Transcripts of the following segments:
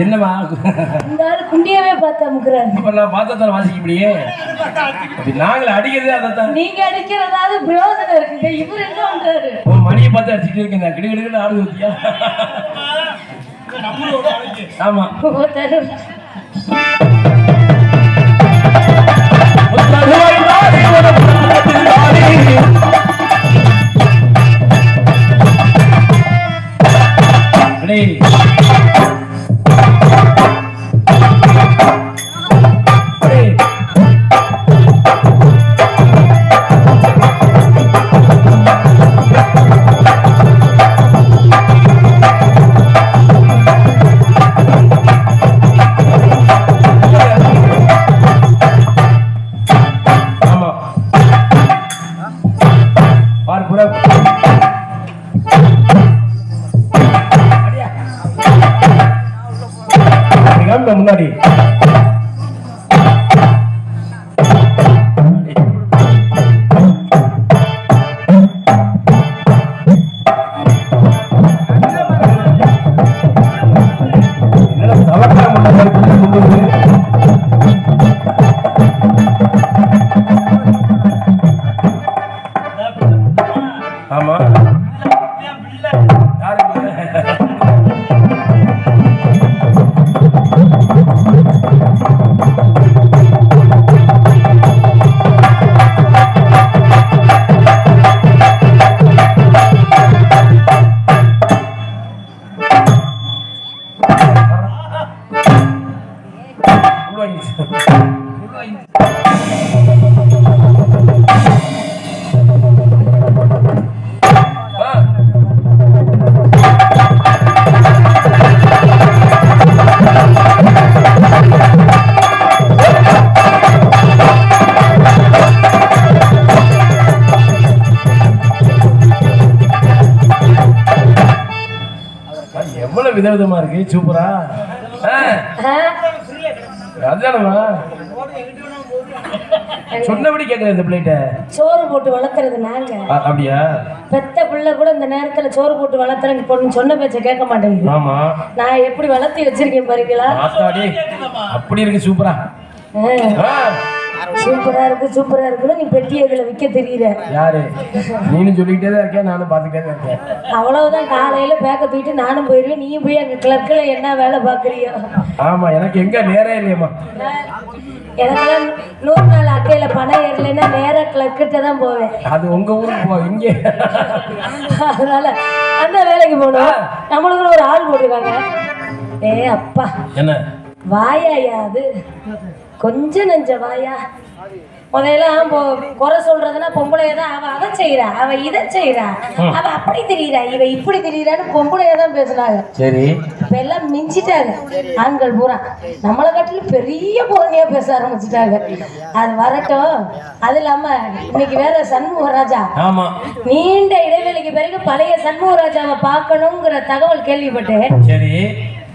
என்னமா குண்டியவே பார்த்து அமுக்குறாரு. இப்ப நான் பார்த்தத வாசிக்க முடியே. நாங்கள அடிக்கிறதே அதான். நீங்க அடிக்கிறதாவது பிரயோஜனம் இருக்குங்க. இவர் என்ன பண்றாரு? மணியை பார்த்து அடிச்சிட்டு இருக்கேன். கிடு கிடுன்னு ஆடு ஊத்தியா. ஆமா முன்னாடி ஆமா எவ்வளவு விதவிதமா இருக்கு. சூப்பரா அதுதானமா சொன்னபடி கேட்கல. இந்த பிள்ளைகிட்ட சோறு போட்டு வளர்த்துறது நாங்க. அப்படியா? பெத்த பிள்ளை கூட இந்த நேரத்துல சோறு போட்டு வளர்த்துறேன் பொண்ணு சொன்ன பேச்ச கேட்க மாட்டேங்குது. ஆமா நான் எப்படி வளர்த்தி வச்சிருக்கேன் பாருங்களா. அப்படி இருக்கு. சூப்பரா சூப்பரா இருக்கு சூப்பரா இருக்குன்னு நீ பெட்டி இதுல விற்க தெரியல. யாரு நீனு சொல்லிக்கிட்டே தான் இருக்கேன். நானும் பாத்துக்கிட்டே இருக்கேன். அவ்வளவுதான். காலையில பேக்க தூக்கிட்டு நானும் போயிருவேன். நீயும் போய் அங்க கிளர்க்ல என்ன வேலை பாக்குறியோ. ஆமா எனக்கு எங்க நேரம் இல்லையம்மா. எனக்கெல்லாம் 100 நாள் அட்டையில பணம் ஏறலைன்னா நேரா கிளர்க்கிட்ட தான் போவேன். அது உங்க ஊருக்கு போ. இங்கே அதனால அந்த வேலைக்கு போகணும். நம்மளுக்கு ஒரு ஆள் போட்டுருக்காங்க. ஏ அப்பா என்ன வாயாயா அது கொஞ்சம் நெஞ்ச வாயா. முதல்ல குறை சொல்றதுன்னா பொம்பளைய தான். அவ அதை செய்யறா, அவ இதை செய்யறா, அவ அப்படி தெரியுறா, இவ இப்படி தெரியுறான்னு பொம்பளைய தான் பேசுனாங்க. சரி, இப்ப எல்லாம் மிஞ்சிட்டாங்க ஆண்கள் பூரா. நம்மளை காட்டிலும் பெரிய புறணியா பேச ஆரம்பிச்சுட்டாங்க. அது வரட்டும். அது இல்லாம இன்னைக்கு வேற சண்முகராஜா, ஆமா, நீண்ட இடைவெளிக்கு பிறகு பழைய சண்முகராஜாவை பார்க்கணுங்கிற தகவல் கேள்விப்பட்டேன். சரி.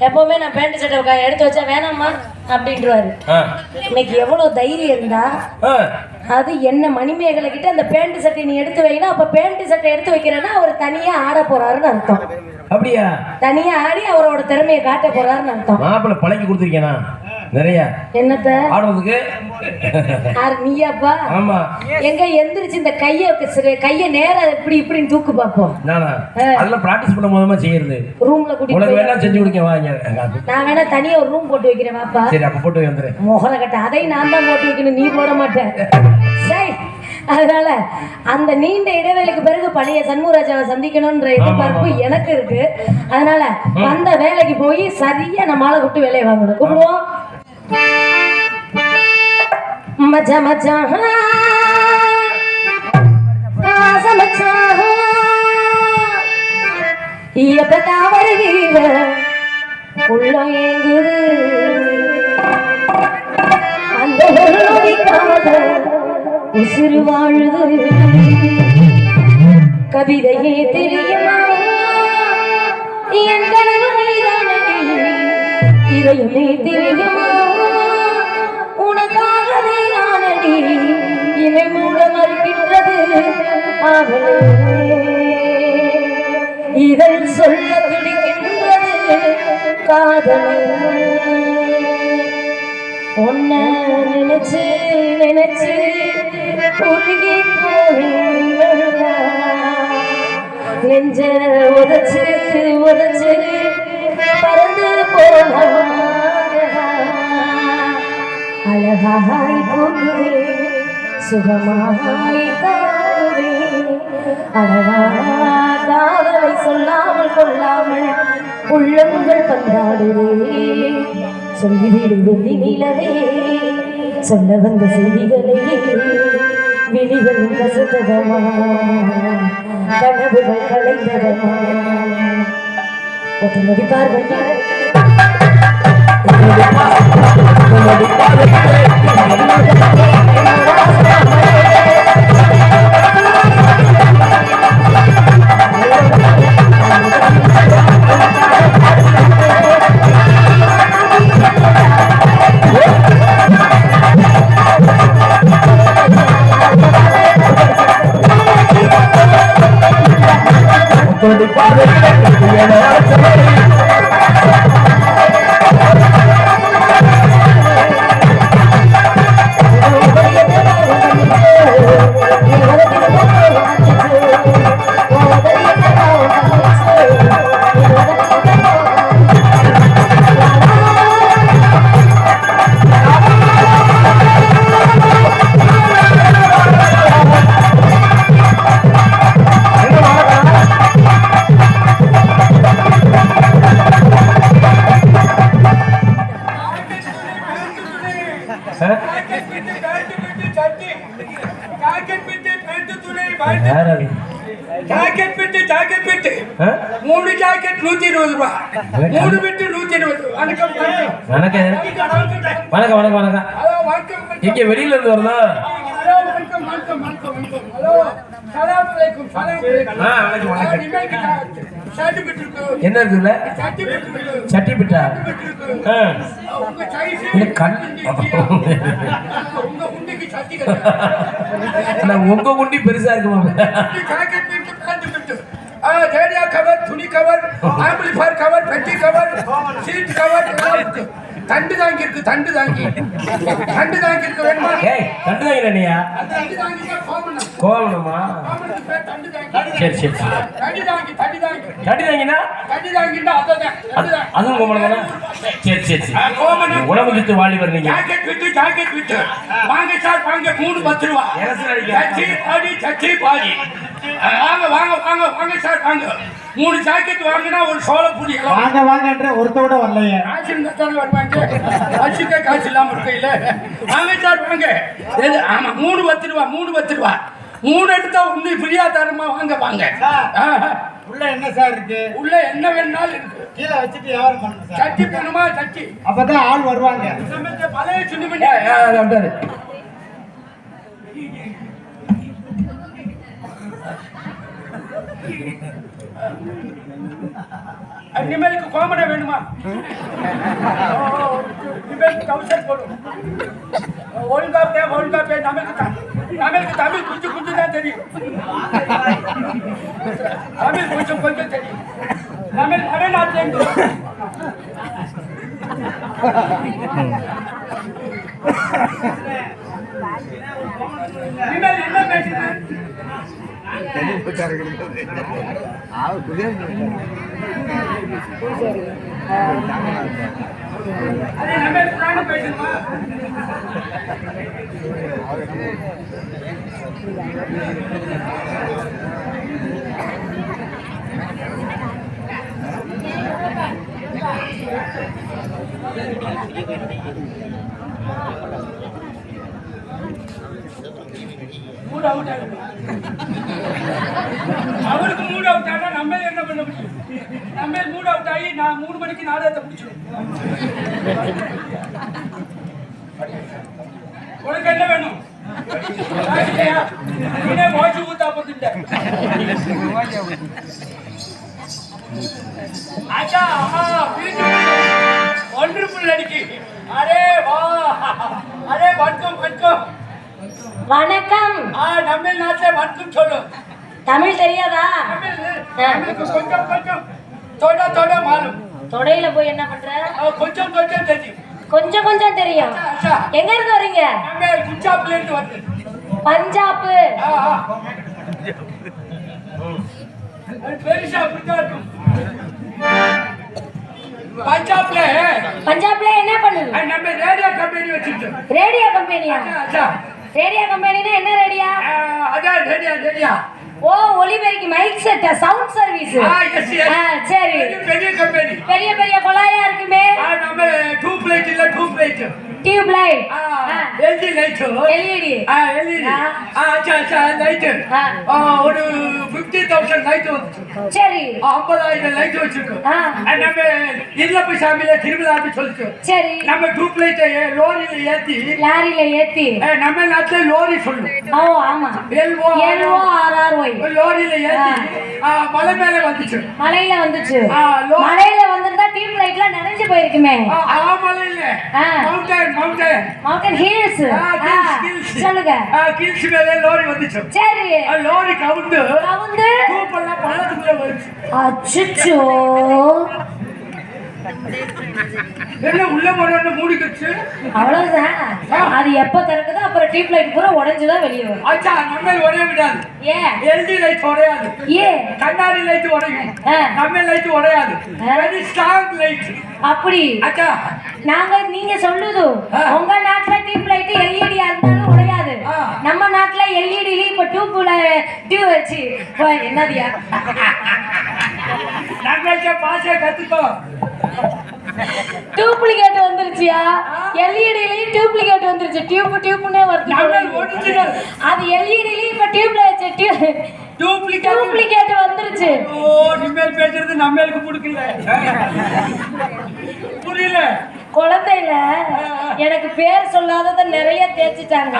எப்பவுமே நான் பேண்ட் சட்டை எடுத்து வச்சா வேணாமா அப்படின்றாரு. இன்னைக்கு எவ்வளவு தைரியம் இருந்தா அது என்ன மணிமேகலை கிட்ட அந்த பேண்ட் சட்டை நீ எடுத்து வைனா, அப்ப பேண்ட் சட்டை எடுத்து வைக்கிறேன்னா அவர் தனியா ஆட போறாருன்னு அர்த்தம். அப்படியா? தனியா ஆடி அவரோட திறமையை காட்ட போறாருன்னு அர்த்தம். மாப்பிள்ளை பழக்கி கொடுத்துருக்கேனா நிறைய என்னத்த ஆடுறதுக்கு? நீயாப்பா? ஆமா. எங்க எந்திரிச்சு இந்த கைய நேரா இப்படி இப்படின்னு தூக்கு பாப்போம். நானா அதெல்லாம் பிராக்டிஸ் பண்ண போதமா செய்யறது. ரூம்ல கூட்டி உனக்கு வேணா செஞ்சு கொடுக்க வாங்க. நான் வேணா தனியா ஒரு ரூம் போட்டு வைக்கிறேன் வாப்பா. சரி, அப்ப போட்டு வந்துறேன். மோகர கட்ட அதை நான் தான் போட்டு வைக்கணும், நீ போட மாட்டேன். சரி, அதனால அந்த நீண்ட இடைவேளைக்கு பிறகு பழைய சண்முகராஜாவை சந்திக்கணும்ன்ற எதிர்பார்ப்பு எனக்கு இருக்கு. அதனால அந்த வேலைக்கு போய் சரியா நம்ம ஆளை விட்டு வேலையை வாங்கணும். கூப்பிடுவோம். மச்சா மச்சா எப்பதான் வருவீங்க உள்ள ஏங்குது அந்த உசிறு வாழுது. கவிதையே தெரியுமா என் கனவு நீதானடி, இதயமே தெரியுமா உனக்காகவே நானடி, இமை மூட மறுக்கின்றது அவளே, இதழ் சொல்ல துடிக்கின்றது காதலே. உன்ன நினைச்சு நினைச்சு உருகி நெஞ்ச உதச்சு உதச்சு பறந்து போன அழகாய் போகுதே சுகமாய் தாருவே அழகா காதலை சொல்லாமல் கொள்ளாமல் உள்ளங்கள் பந்தாடுவே. சொல்லிவிடு வெள்ளி நிலவே சொல்ல வந்த செய்திகளே, விழிகள் கசந்ததமா கனவுகள் கலைந்ததமா ஒரு நொடி பார்வை ஜாக்கெட் பிட்டு 3 ஜாக்கெட் 120 ரூபாய், 3 பிட்டு 120. வணக்கம் வணக்கம் வணக்கம் வணக்கம். இங்க வெளியில இருந்து வரதா? என்ன இருக்குல்ல? சட்டி பிட்டா? உங்க குண்டி பெருசா இருக்குமா? ரேடியோ கவர், துணி கவர், ஆம்பிளிஃபயர் கவர், பெட்டி கவர், சீட் கவர் எல்லாம் இருக்கு. தண்டு தாங்கி இருக்கு, தண்டு தாங்கி இருக்கு. வேணுமா? தண்டு தாங்கியா? கோவணமா? சரி சரி. தடி தாங்கினா அதுவும் கோவணம் தானே? சரி சரி சரி. உணவு வித்து வாலிபர் நீங்க. ஜாக்கெட் விட்டு வாங்க சார், வாங்க. 3 10 ரூபா. சச்சி பாடி வாங்க வாங்க வாங்க வாங்க சார் வாங்க 3 ஜாக்கெட் வாங்கினா ஒரு சோள புடி வாங்க வாங்கன்ற ஒருத்தோட வரலையே. காசு இருந்தாலும் வருவாங்க. அரிசிக்கே காசு இல்லாம இருக்கையில வாங்க சார் வாங்க. ஆமா 3 10 ரூபா 3 எடுத்தா ஒண்ணு ஃப்ரீயா தரமா வாங்க வாங்க. உள்ள என்ன சார் இருக்கு? உள்ள என்ன வேணாலும் இருக்கு. கீழே வச்சுட்டு வியாபாரம் பண்ணுங்க சார். சட்டி வேணுமா சட்டி? அப்பதான் ஆள் வருவாங்க. சமைச்ச பழைய சுண்ணி நிமலுக்கு கோமடை வேணுமா? நிமலுக்கு கவுசர் போடும். ஒழுங்கா பே நமக்கு தமிழ் கொஞ்சம் தான் தெரியும். தமிழ் கொஞ்சம் தெரியும். தமிழ் வடநாட்டிலேருந்து நிமல் என்ன பேசுறேன்? பேசணுமா? அவருக்கு மூட் அவுட் ஆனா நம்ம என்ன பண்ண முடியும்? நம்ம மூட் அவுட் ஆகி நான் 3 மணிக்கு நாடகத்தை முடிச்சிடும். உனக்கு என்ன வேணும்? வாட்சி ஊத்தா போட்டு ஆச்சா ஒன்றுபுல் அடிக்கு. அரே வா அரே வணக்கம். வணக்கம். நம்ம நாட்டுல வணக்கம் சொல்லு. தமிழ் தெரியாதா? கொஞ்சம் தொட மாலும். தொடையில போய் என்ன பண்ற? கொஞ்சம் தெரியும். கொஞ்சம் தெரியும். எங்க இருந்து வரீங்க? நம்ம குஞ்சாப்ல இருந்து வந்து. பஞ்சாப். பெருசா அப்படிதான் இருக்கும். பஞ்சாப்ல என்ன பண்ணுது? நம்ம ரேடியோ கம்பெனி வச்சிருக்கோம். ரேடியோ கம்பெனியா? ரேடியோ கம்பெனினா என்ன ரேடியோ? அதான் ரேடியோ. ஓ, ஒலிபெருக்கி மைக் செட் சவுண்ட் சர்வீஸ். சரி. பெரிய கம்பெனி. பெரிய குழாயா இருக்குமே. நம்ம tube light. Tube light. LED light. LED. அச்சா லைட். ஒரு 50,000 லைட் வந்துச்சு. சரி. 50,000 லைட் வச்சிருக்கோம். நம்ம இல்லப்ப சாமியில திருவிழான்னு சொல்லிட்டு. சரி. நம்ம டியூப் லைட் லாரியில ஏத்தி நம்ம நாட்டுல லோரி சொல்லுவோம். ஓ ஆமா. LORRY லோரியில ஏத்தி மலை மேல வந்துச்சு. மலையில வந்திருந்தா டியூப் லைட்ல நனைஞ்சு போயிருக்குமே. மலையில மவுண்டன் ஹில்ஸ். சொல்லுங்க. ஹில்ஸ் மேல லோரி வந்துச்சு. சரி. லோரி கவுந்து தூப்பெல்லாம் பள்ளத்துக்குள்ள வந்துச்சு. அச்சச்சோ. என்ன உள்ள போறன்னு மூடிக்கிச்சு. அவ்வளவுதான். அது எப்ப திறக்குதோ அப்புறம் டியூப் லைட் பூரா உடைஞ்சுதான் வெளியே வரும். அச்சா நம்ம உடைய விடாது. ஏன்? எல்இடி லைட் உடையாது. ஏன்? கண்ணாடி லைட் உடையும். நம்ம லைட் உடையாது. Very strong light. அப்படி. அச்சா நீங்க சொல்லுது உங்க நாட்டுல டியூப் லைட் எல்இடியா இருந்தாலும் உடையாது. நம்ம நாட்டுல எல்இடில இப்ப டியூப் வச்சு என்னதியா நாங்க பாஷா கத்துக்கோ. டூப்ளிகேட் வந்துருச்சியா? எல்இடிலயும் டூப்ளிகேட் வந்துருச்சு. டியூப்னே வருது. ஒரிஜினல் அது எல்இடிலயும் இப்ப டியூப்ல வச்சு டூப்ளிகேட் வந்துருச்சு. ஓ, நிம்மேல் பேசுறது நம்மளுக்கு பிடிக்கல. புரியல. குழந்தையில எனக்கு பேர் சொல்லாதத நிறைய தேய்ச்சிட்டாங்க.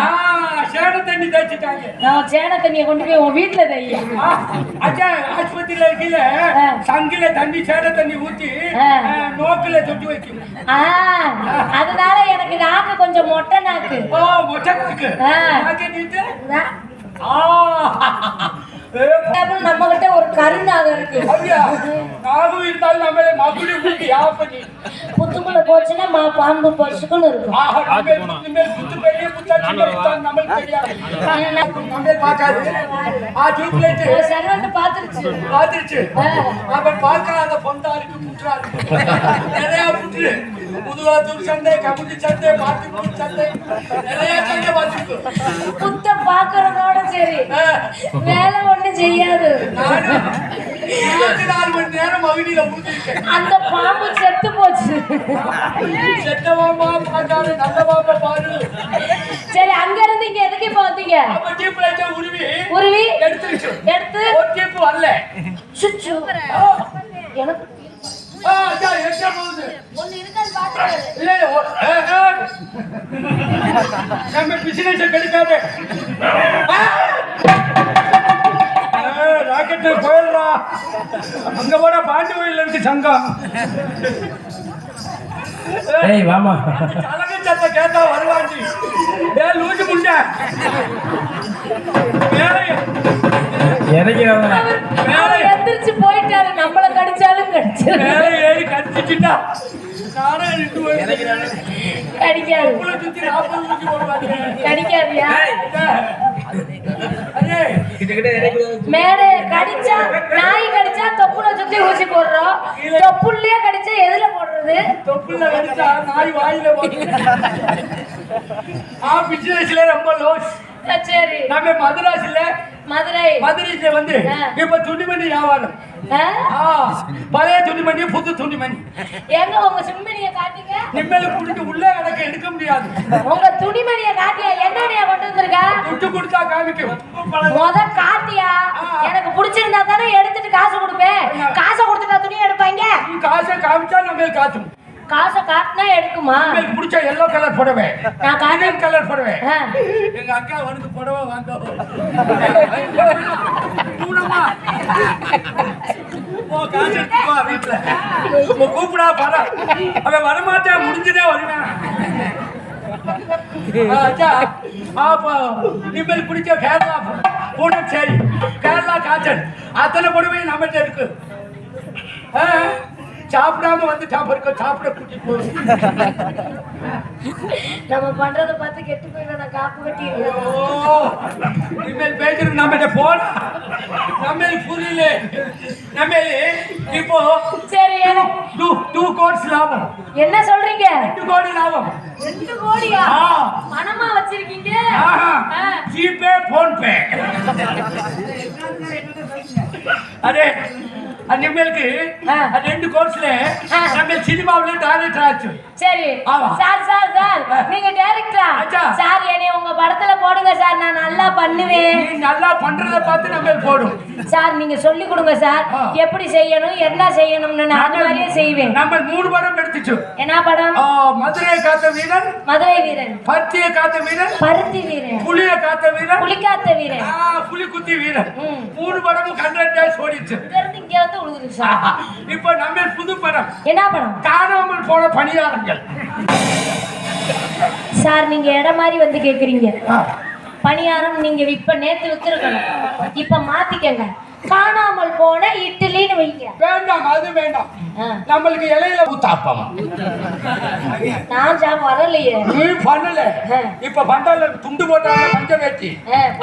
சேன தண்ணி தேய்ச்சிட்டாங்க. நான் சேன தண்ணியை கொண்டு போய் உன் வீட்டுல தைய. அச்சா ஆஸ்பத்திரியில கீழ சங்கில தண்ணி சேன தண்ணி ஊத்தி நோக்குல தொட்டி வைக்கும். அதனால எனக்கு நாக்கு கொஞ்சம் மொட்டை நாக்கு. ஓ, மொட்டை நாக்கு. நம்ம கிட்ட ஒரு கருநாகம் இருக்கு. நாகும் இருந்தாலும் நம்மளே மகுடி ஊட்டி ஆஃப் பண்ணி புத்து புத்துக்குள்ள போச்சுன்னா பாம்பு பசுக்குன்னு இருக்கும். இனிமேல் புத்து பெரிய புத்தா சின்ன புத்தா நம்மளுக்கு தெரியாது. நம்மளே பார்க்காது. டியூப்லைட் சர்வன்ட் பாத்துருச்சு. அவன் பார்க்காத பொந்தா இருக்கு புற்றா இருக்கு. நிறைய புற்று புதுவாத்தூர் சந்தை கமுதி சந்தை பாத்திப்பூர் சந்தை நிறைய சந்தை பார்த்துருக்கு. புத்த பாக்குறதோட சரி வேலை ஒண்ணும் செய்யாது. நானும் 24 மணி நேரம் மகிழ்ச்சியில முடிஞ்சிருக்கேன். அந்த பாம்பு செத்து போச்சு. செத்தவாமா பார்க்காரு நல்லவாமா பாரு. சரி அங்க இருந்து இங்க எதுக்கு இப்ப வந்தீங்க? அப்ப டியூப்லைட் உருவி எடுத்துருச்சு. எடுத்து ஒரு டியூப் வரல. சுச்சு எனக்கு எங்க போகுது ஒண்ணு இருக்காது பாத்துறாரு. இல்ல நம்ம பிசினஸ் கெடுக்காது. ராக்கெட் போயிடுறா. அங்க போட பாண்டி கோயில் இருக்கு சங்கம். ஏய் வாமா அழகு சத்த கேட்டா வருவாண்டி. லூசு முண்டை இறங்கிறவங்க எந்திரிச்சு போயிட்டாரு. நம்மள கடிச்சாலும் கடிச்சு மேல ஏறி கடிச்சிட்டா நானே கடிக்காது. சுத்தி 40 ஊசி போடுவாங்க. கடிக்காதியா? அதே மேலே கடிச்சா நாய் கடிச்சா தொப்புல சுத்தி ஊசி போடுறோம். தொப்புள்ளே கடிச்சா எதுல போடுறது? தொப்புல கடிச்சா நாய் வாயில போடுது. பிசினஸ்ல ரொம்ப லோஸ். சரி நம்ம மதுரையில வந்து இப்ப துணிமணி வியாபாரம். பழைய துணிமணி புது துணிமணி. எங்க உங்க துணிமணிய காட்டுங்க. நிம்மல குடிச்சு உள்ள எனக்கு எடுக்க முடியாது. உங்க துணிமணிய காட்டியா? என்னடியா கொண்டு வந்திருக்க? துட்டு கொடுத்தா காமிக்கும். முத காட்டியா? எனக்கு பிடிச்சிருந்தா தானே எடுத்துட்டு காசு கொடுப்பேன். காசை கொடுத்துட்டா துணி எடுப்பாங்க. காசை காமிச்சா நம்ம காட்டும். காசை காட்டினா எடுக்குமா? உங்களுக்கு பிடிச்ச எல்லோ கலர் புடவை, நான் காட்டன் கலர் புடவை. எங்க அக்கா வந்து புடவை வாங்க வீட்டுல கூப்பிடா பாரு. அவன் வரமாட்டேன் முடிஞ்சுதே வருவேன். நிம்மதி பிடிச்ச கேரளா பூனம் சரி கேரளா காட்டன் அத்தனை புடவையும் நம்மகிட்ட இருக்கு. சாப்பிடாம வந்து சாப்பிட கூட்டி போகும். நம்ம பண்றத பார்த்து கெட்டு போயிடும். நான் காப்பு கட்டி இனிமேல் பேசுறது நம்ம போன நம்ம புரியல. நம்ம இப்போ சரி 2 கோடி லாபம். என்ன சொல்றீங்க? 2 கோடி லாபம். 2 கோடியா? பணமா வச்சிருக்கீங்க? ஜிபே போன் பே. அரே நிம்மலுக்கு 2 கோர்ஸ்ல நம்ம சினிமாவுல டைரக்டர் ஆச்சு. சரி சார் நீங்க டைரக்டரா? சார் என்னைய உங்க படத்துல போடுங்க சார். நான் நல்லா பண்ணுவேன். நீ நல்லா பண்றத பார்த்து நம்ம போடும். சார் நீங்க சொல்லி கொடுங்க சார். எப்படி செய்யணும் என்ன செய்யணும்னு நான் அந்த மாதிரியே செய்வேன். நம்ம 3 படம் எடுத்துச்சு. என்ன படம்? மதுரை காத்த வீரன், மதுரை வீரன், பருத்திய காத்த வீரன், பருத்தி வீரன், புலிய காத்த வீரன், புலி காத்த வீரன், புலி குத்தி வீரன். 3 படமும் 100 டேஸ் ஓடிச்சு. இங்க வந்து உழுகுது சார். இப்போ நம்ம புது படம். என்ன படம்? காணாமல் போன பணியாளர்கள். சார் நீங்க இடம் மாதிரி வந்து கேக்குறீங்க. பணியாரம் நீங்க இப்ப நேத்து வித்துருக்கணும். இப்ப மாத்திக்கங்க. காணாமல் போன இட்லின்னு வைங்க. வேண்டாம் அது வேண்டாம். நம்மளுக்கு இலையில ஊத்தாப்பம். நான் வரலையே. நீ பண்ணல. இப்ப பண்டால துண்டு போட்டாங்க பஞ்ச வேட்டி.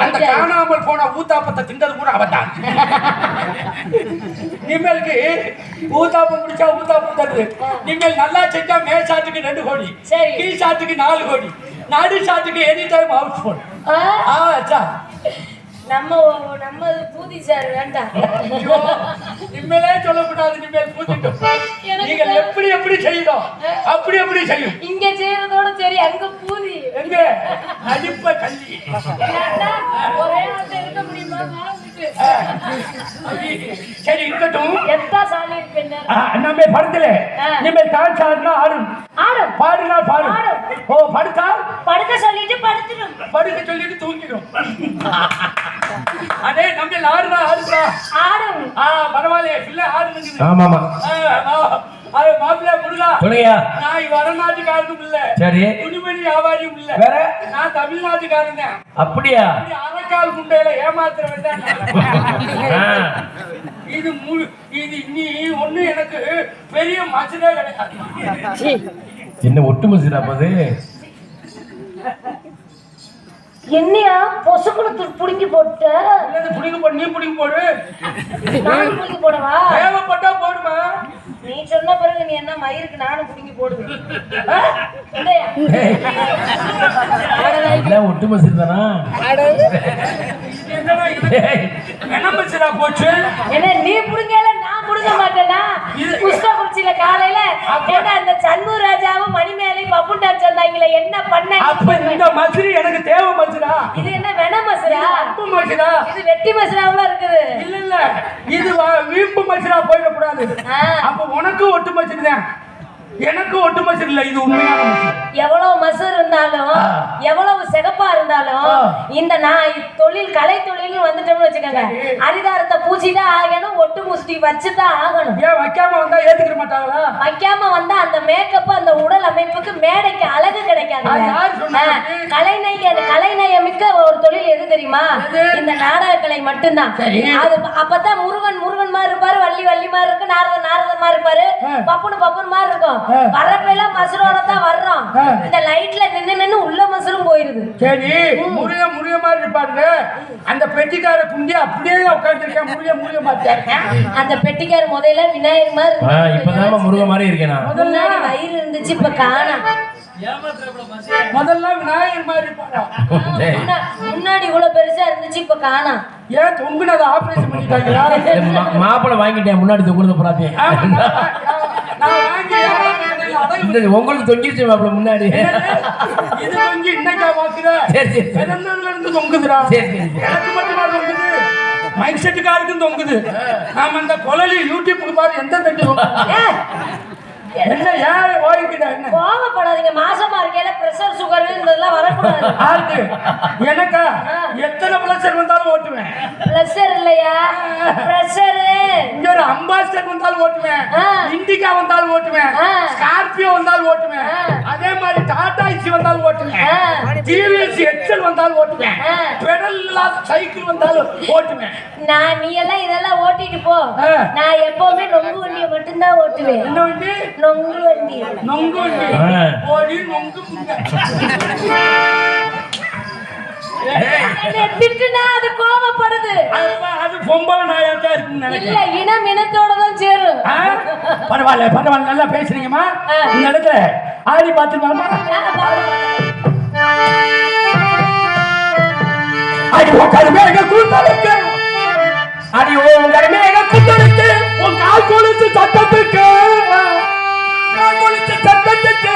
அந்த காணாமல் போன ஊத்தாப்பத்தை திண்டது கூட அவதான். நிம்மலுக்கு ஊத்தாப்பம் முடிச்சா ஊத்தாப்பம் தருது. நிம்மல் நல்லா செஞ்சா மேல் சாட்டுக்கு 2 கோடி, கீழ் சாட்டுக்கு 4 கோடி, நடு சாட்டுக்கு எனி டைம் ஹவுஸ் ஃபுல். நம்ம பூதி சார் வேண்டாம். நிம்மலே சொல்லக்கூடாது. நிம்மல் பூதிட்டும். நீங்க எப்படி செய்யணும் அப்படி செய்யும். இங்க செய்யறதோட சரி அங்க பூதி எங்க நடிப்ப கல்வி ஒரே இருக்க முடியுமா? சரி இருக்கட்டும். எத்தா சாலி இருப்பேன் நம்ம படத்துல நிம்ம டான்ஸ் ஆடுனா ஆடும், பாடுனா பாடும். படுத்தா படுக்க சொல்லிட்டு படுத்துடும், படுக்க சொல்லிட்டு தூங்கிடும். அதே நம்ம ஆடுறா ஆடும். பரவாயில்ல பிள்ளை ஆடுங்க. ஆமாமா மாப்பிள்ள முருகா சொல்லுயா. நான் வடநாட்டுக்காரனும் இல்ல, சரி துணிமணி வியாபாரியும் இல்ல, வேற நான் தமிழ்நாட்டுக்காரன் தான். அப்படியா? அரைக்கால் குண்டையில ஏமாத்துற வேண்டாம். இது இது நீ ஒண்ணு எனக்கு பெரிய மசுரே கிடையாது. என்ன ஒட்டு மசிடா போது? என்னையா பொசுக்குளத்து புடுங்கி போட்ட? புடிங்க போடு, நீ புடிங்க போடு. நான் புடுங்கி போடவா? தேவைப்பட்டா போடுமா. நீ சொன்ன பிறகு நீ என்ன மயிருக்கு நானும் புடுங்கி போடுவேன். ஒட்டு மசிதானா? என்ன மசுரா போச்சு? என்ன நீ புடுங்கல நான் புடுங்க மாட்டேனா? புஷ்பகுறிச்சியில காலையில என்ன அந்த சண்முக ராஜாவும் மணிமேலையும் பப்புண்டான் சொன்னாங்களே, என்ன பண்ண? அப்ப இந்த மசுரி எனக்கு தேவை மசுரா. இது என்ன வென மசுரா? அப்பு மசுரா. இது வெட்டி மசுராவும் இருக்குது. இல்ல இல்ல, இது வீம்பு மசுரா போயிடக்கூடாது. அப்ப உனக்கு ஒட்டு மசுரி தான், எனக்கு ஒட்டு மசுரி இல்ல. இது உண்மையான மசுரி. எவ்வளவு மசூர் இருந்தாலும் எவ்வளவு சிகப்பா இருந்தாலும் இந்த நான் தொழில் கலை தொழில் வந்துட்டோம்னு வச்சுக்கோங்க, அரிதாரத்தை பூச்சிதான் ஆகணும், ஒட்டு முஷ்டி வச்சுதான் ஆகணும். ஏன் வைக்காம வந்தா ஏத்துக்கிற மாட்டாங்களா? வைக்காம வந்தா அந்த மேக்கப் அந்த உடல் அமைப்புக்கு மேடைக்கு அழகு கிடைக்காது. கலைநயம் மிக்க ஒரு தொழில் எது தெரியுமா? இந்த நாடக கலை மட்டும்தான். அது அப்பதான் முருகன் முருகன் மாதிரி இருப்பாரு, வள்ளி வள்ளி மாதிரி இருக்கு, நாரதன் நாரதன் மாதிரி இருப்பாரு, பப்புனு பப்புனு மாதிரி இருக்கும். வரப்பெல்லாம் மசுரோட தான் வர்றோம். இந்த லைட்ல நின்னு உள்ள மசுரும் போயிருது. சரி, முருக முருக மாதிரி இருப்பாங்க. அந்த பெட்டிக்கார குண்டி அப்படியே உட்கார்ந்துருக்கேன், முருக முருக மாதிரி. அந்த பெட்டிக்கார முதல்ல விநாயகர் மாதிரி இப்பதான் முருக மாதிரி இருக்கேன். முன்னாடி வயிறு இருந்துச்சு, இப்ப காணோம். முதல்ல விநாயகர் மாதிரி இருப்பாங்க. முன்னாடி இவ்வளவு பெருசா இருந்துச்சு, இப்ப காணோம். ஏன் தொங்குனதை ஆபரேஷன் பண்ணிட்டாங்களா? மாப்பிளை வாங்கிட்டேன், முன்னாடி தொங்குறத போறாதே. உங்களுக்கு தொங்கிருச்சு மாப்பிள முன்னாடி. இது தொங்கி இன்னைக்கா பாக்குற? இருந்து தொங்குதுடா. எனக்கு மட்டுமா தொங்குது? மைக் செட்டுக்காருக்கும் தொங்குது. நாம அந்த கொலலி யூடியூப்க்கு பாரு எந்த தட்டு என்ன ஏன் ஓய்க்கிட்ட என்ன கோவப்படாதீங்க. மாசமா இருக்கையில பிரஷர் சுகர் இதெல்லாம் வரக்கூடாது. ஆளுக்கு எனக்கா எத்தனை பிரஷர் வந்தாலும் ஓட்டுவேன். பிரஷர் இல்லையா, பிரஷர். இங்க ஒரு அம்பாஸ்டர் வந்தாலும் ஓட்டுவேன், இண்டிகா வந்தாலும் ஓட்டுவேன், ஸ்கார்பியோ வந்தாலும் ஓட்டுவேன், அதே மாதிரி டாடா ஏசி வந்தாலும் ஓட்டுவேன், டிவிஎஸ் எக்ஸல் வந்தாலும் ஓட்டுவேன், பெடல் இல்லாத சைக்கிள் வந்தாலும் ஓட்டுவேன். நீ எல்லாம் இதெல்லாம் ஓட்டிட்டு போ. நான் எப்பவுமே நொங்கு வண்டியை மட்டும்தான் ஓட்டுவேன். என்ன வண்டி? நொங்கு வண்டி. நொங்கு வண்டி ஓடி நொங்கு திட்டுனா அது கோபப்படுது. அது பொம்பளை நாயாட்டா இருக்குன்னு இல்ல, இனம் இனத்தோட தான் சேரும். பரவாயில்ல பரவாயில்ல, நல்லா பேசுறீங்கம்மா. இந்த இடத்துல ஆடி பாத்துருவாமா? அடி ஓ கருமேக கூட்டலுக்கு, அடி ஓ கருமேக கூட்டலுக்கு, உன் கால் கொலுசு சத்தத்துக்கு, கால் கொலுசு சத்தத்துக்கு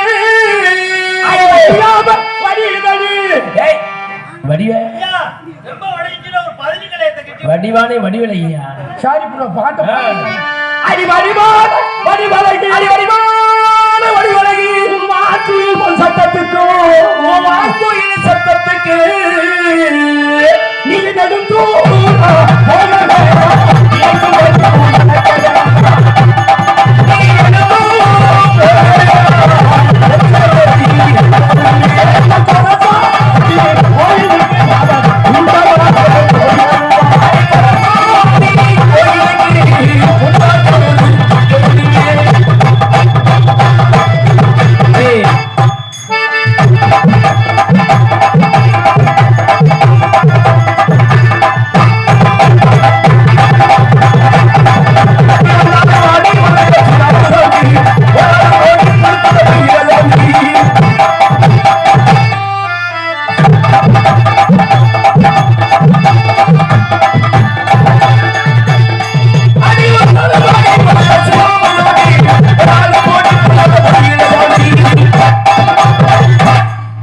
ஐயாம வடி வடி. ஏய் வடிவே வடிவானே வடிவலையா? சாரி ப்ரோ, பாட்டு அடி வடிவான வடிவலகி, அடி வடிவான வடிவலகி, உன் வாக்குயில் உன் சத்தத்துக்கு, உன் வாக்குயில் சத்தத்துக்கு நீ நடுங்கோ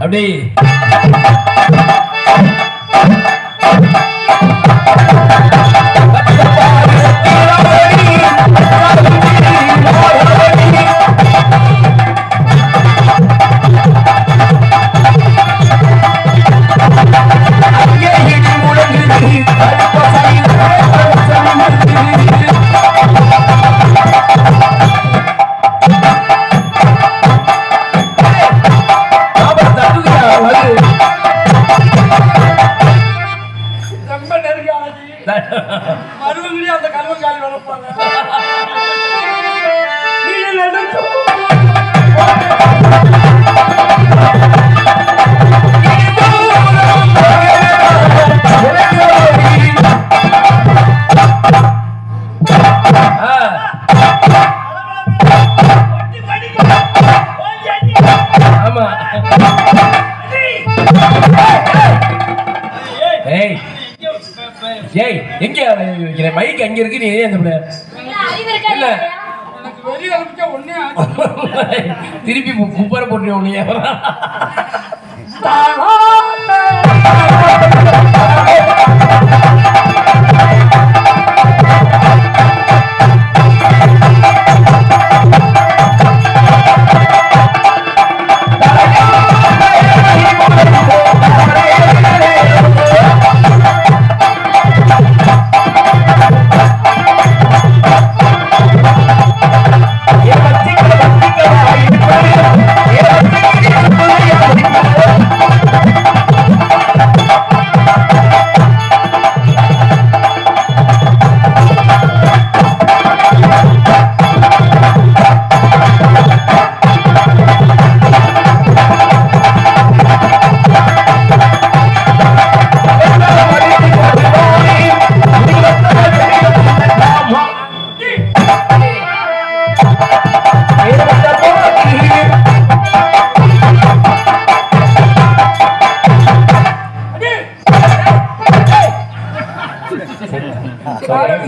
அப்படி மறுபடியும் அந்த கல்வங்காலி வர ஏய் எங்க வைக்கிறேன் மைக் அங்க இருக்கு நீ ஏன் அந்த பிள்ளை அறிவு இருக்கா இல்ல. இல்லையா? எனக்கு வெளியே அனுப்பிச்சா ஒன்னே திருப்பி குப்பரை போட்டு உன்னைய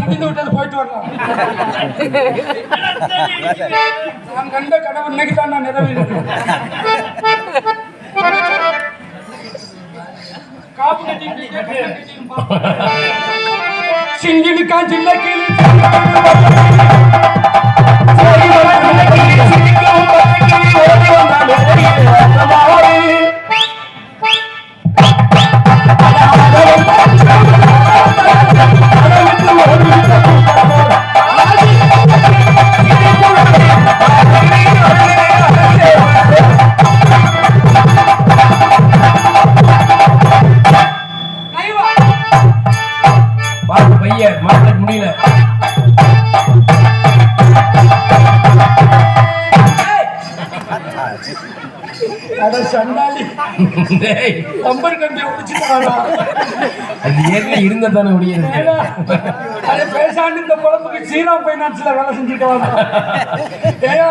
முடிந்து விட்டது, போயிட்டு வரலாம். நான் கண்ட கனவு இன்னைக்கு தான் நான் நிறைவேறினேன். காப்பு கட்டிட்டு சிங்கிலி காஞ்சில்ல கீழ் பாத்து பையன் மாத்த முடியல சண்டாளி டேய் நம்பர் கம்பி ஒடிச்சுட்டாரா? அது ஏற்கனவே இருந்த தானே முடியாது அதை பேசாண்டு இந்த குழம்புக்கு ஸ்ரீராம் பைனான்ஸ்ல வேலை செஞ்சுட்டு வந்தோம். ஏயா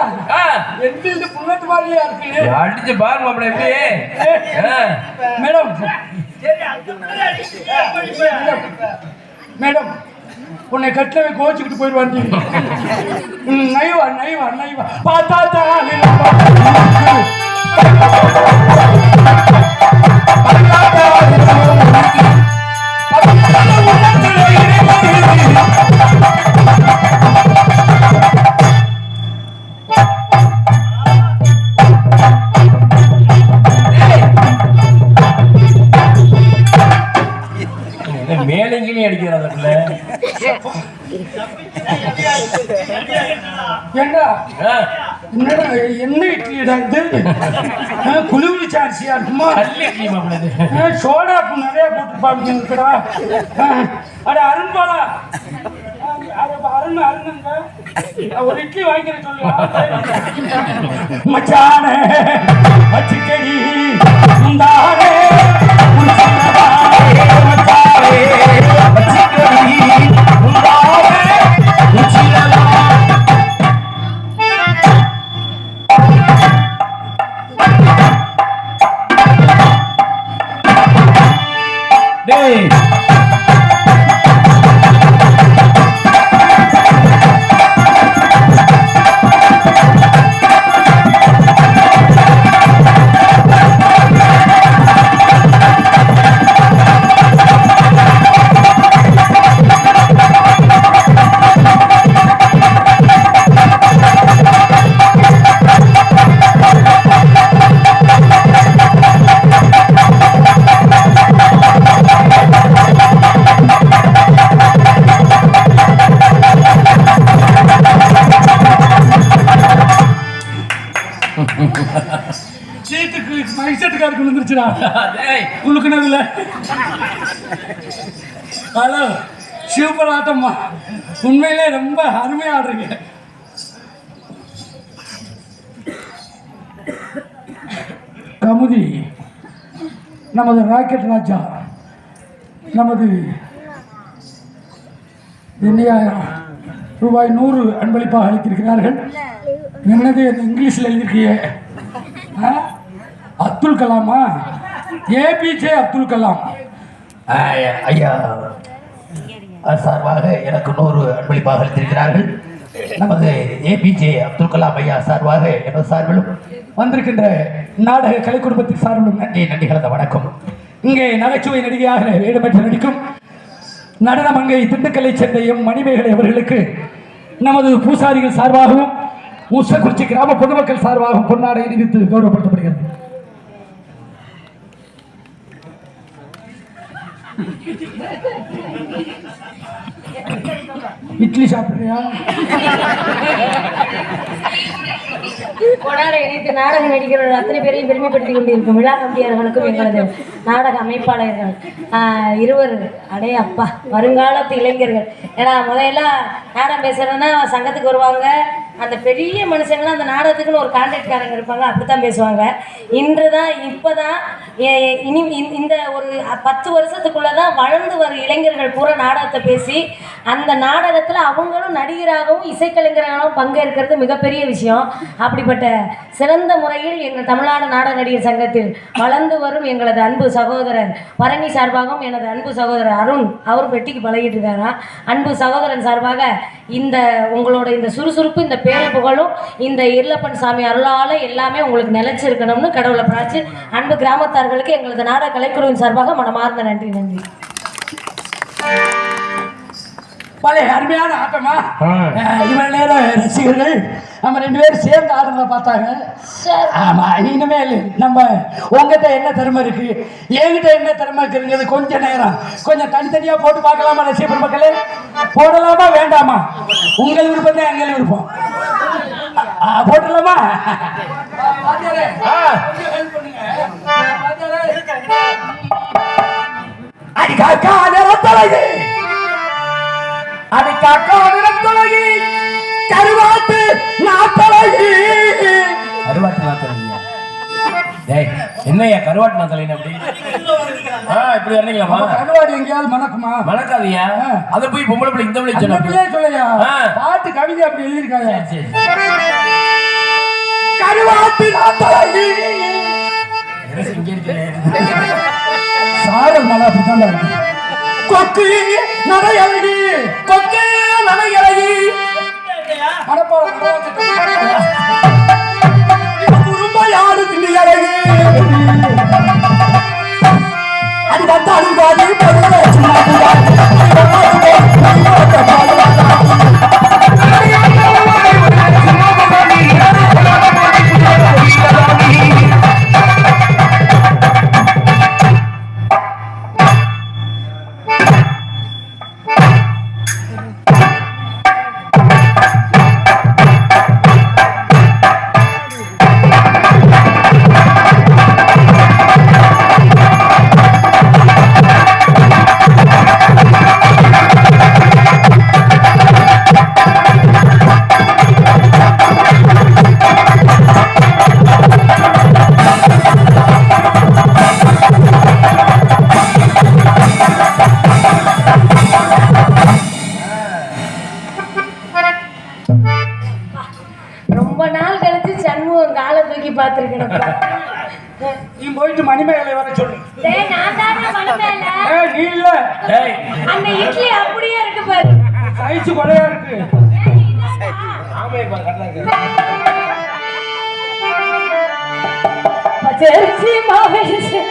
எந்த புண்ணத்து மாதிரியா இருக்கு. அடிச்சு பாரு மாப்பிள்ள எப்படி மேடம் மேடம் உன்னை கட்டளை கோச்சுக்கிட்டு போயிடுவாங்க. நைவா நைவா நைவா பார்த்தா மேலங்கிலையும் அடிக்கிறாங்க ஏண்டா என்னடா என்ன இட்லிடா இது? குளிர்ச்சி அரிசியா இருக்குமா? கல்லு இட்லி மாப்பிள்ள சோடாப்பு நிறைய போட்டுருப்பாங்க இருக்கடா. அட அருண்பாலா, அருண் அருணுங்க ஒரு இட்லி வாங்கிக்கிறேன் சொல்லு. மச்சானே வச்சுக்கடி முந்தானே சீட்டுக்கு மைசெட்டுக்காருக்கு விழுந்துருச்சுடா. உழுக்குனதுல ஹலோ சூப்பர் ஆட்டம்மா, உண்மையிலே ரொம்ப அருமையா ஆடுறீங்க. கமுதி நமது ராக்கெட் ராஜா நமது ரூபாய் 100 அன்பளிப்பாக அளித்திருக்கிறார்கள். என்னது இங்கிலீஷில் எழுதிருக்கிய அப்துல் கலாமா? ஏபிஜே அப்துல் கலாம். ஐயா சார்பாக எனக்கு 100 அன்பளிப்பாக அளித்திருக்கிறார்கள். நமது APJ அப்துல் கலாம் ஐயா சார்பாக எனது சார்பிலும் வந்திருக்கின்ற நாடக கலை குடும்பத்தின் சார்பிலும் நன்றி கலந்த வணக்கம். இங்கே நகைச்சுவை நடிகையாக வேடமேற்று நடிக்கும் நடன மங்கை திண்டுக்கல்லை சேர்ந்த மணிமேகலை அவர்களுக்கு நமது பூசாரிகள் சார்பாகவும் மூசக்குறிச்சி கிராம பொதுமக்கள் சார்பாகவும் பொன்னாடை அணிவித்து கௌரவப்படுத்தப்படுகிறது. இட்லி சாப்பிடுறியா? கொடாரை இணைத்து நாடக நடிகர்கள் அத்தனை பேரையும் பெருமைப்படுத்திக் கொண்டிருக்கும் விழா கம்பியார்களுக்கும் எங்களது நாடக அமைப்பாளர்கள் இருவர் அடே அப்பா வருங்காலத்து இளைஞர்கள். ஏன்னா முதல்ல நாடகம் பேசுறதுன்னா சங்கத்துக்கு வருவாங்க, அந்த பெரிய மனுஷங்களாம் அந்த நாடகத்துக்குன்னு ஒரு கான்ட்ராக்ட்காரங்க இருப்பாங்க, அப்படித்தான் பேசுவாங்க. இன்று தான் இப்போ தான் இனி இந்த ஒரு 10 வருஷத்துக்குள்ளே தான் வளர்ந்து வரும் இளைஞர்கள் பூரா நாடகத்தை பேசி அந்த நாடகத்தில் அவங்களும் நடிகராகவும் இசைக்கலைஞராகவும் பங்கேற்கிறது மிகப்பெரிய விஷயம். அப்படிப்பட்ட சிறந்த முறையில் எங்கள் தமிழ்நாடு நாடக நடிகர் சங்கத்தில் வளர்ந்து வரும் எங்களது அன்பு சகோதரர் பரணி சார்பாகவும் எனது அன்பு சகோதரர் அருண் அவர் பெட்டிக்கு பழகிட்டு இருக்காராம். அன்பு சகோதரன் சார்பாக இந்த உங்களோட இந்த சுறுசுறுப்பு, இந்த பேரு புகழும், இந்த இருளப்பன் சாமி அருளால் எல்லாமே உங்களுக்கு நிலைச்சிருக்கணும்னு கடவுளை பிரார்த்தி அன்பு கிராமத்தார்களுக்கு எங்களது நாடக கலைக்குழுவின் சார்பாக மனமார்ந்த நன்றி. பழைய அருமையான ஆட்டமா இவ்வளவு நேரம் ரசிகர்கள் நம்ம 2 பேரும் சேர்ந்து ஆடுறத பார்த்தாங்க. ஆமா, இனிமேல் நம்ம உங்ககிட்ட என்ன திறமை இருக்கு, என்கிட்ட என்ன திறமை இருக்குங்கிறது கொஞ்சம் நேரம் கொஞ்சம் தனித்தனியா போட்டு பார்க்கலாமா ரசிகர் மக்களே? போடலாமா வேண்டாமா? உங்கள் விருப்பம் தான் எங்கள் விருப்பம். போட்டலாமா? அடி காக்கா நிறத்தழகி, அடி காக்கா நிறத்தழகி, கருவாட்டு நாத்தழகி. கருவாட்டு நாத்தலையா? டேய் என்னையா கருவாட்டு நாத்தலைன்னு அப்படி? இப்படி வரீங்களாமா? கருவாடு எங்கேயாவது மணக்குமா? மணக்காதியா? அதை போய் பொம்பளை பிள்ளை இந்த பிள்ளை சொன்னா சொல்லையா? பாட்டு கவிதை அப்படி எழுதியிருக்காங்க. சரி கருவாட்டு நாத்தழகி இங்கே இருக்கிறேன். சாரல் மலை அப்படித்தான் இருக்கு. கொக்கு நடையழகி, கொக்கு நடையழகி, குறும்பையாடு திண்டி அழகி, அது வந்து அழுகாது நீ போயிட்டு மணிமேகலை வர சொல்லு. நீ இல்ல, அந்த இட்லி அப்படியே இருக்கு பாரு, சைஸ் கொலையா இருக்கு. பச்சரிசி மாவடிச்சு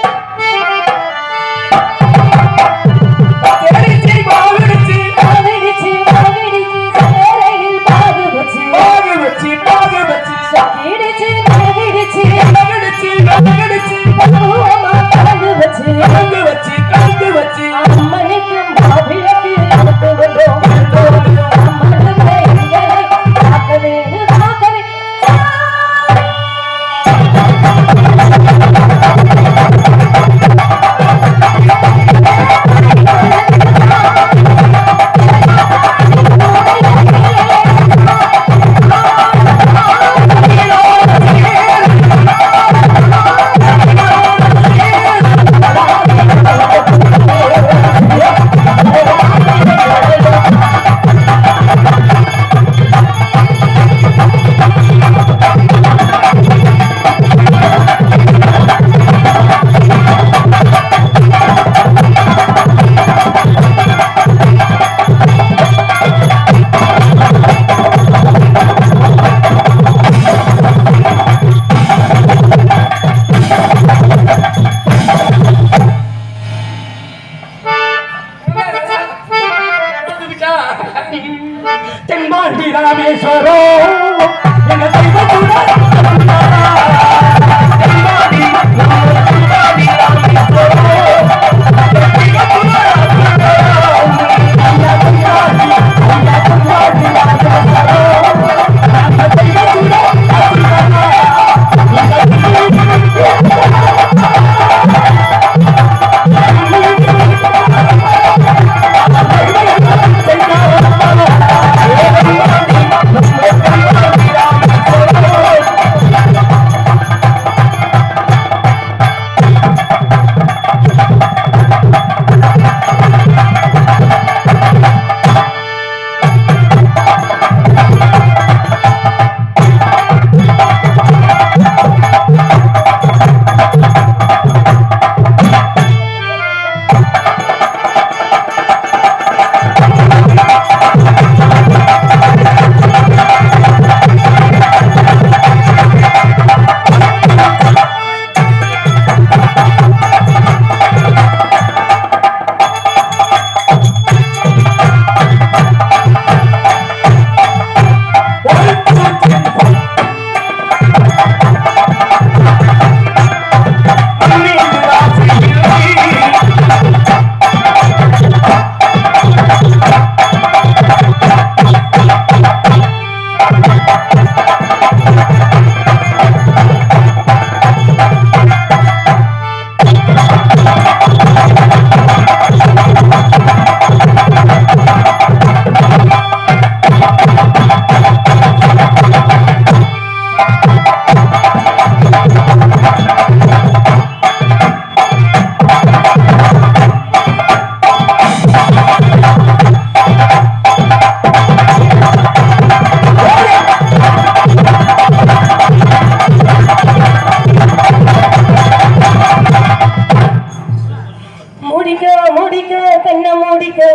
ஓடிக்கோ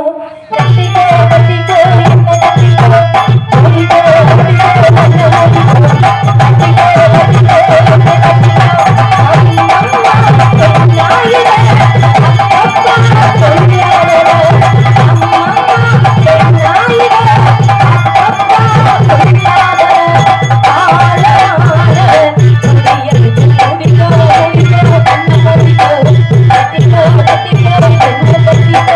கட்டிக்கோ கட்டிக்கோ என்ன கட்டிக்கோ ஓடிக்கோ ஓடிக்கோ என்ன ஓடிக்கோ கட்டிக்கோ கட்டிக்கோ என்ன கட்டிக்கோ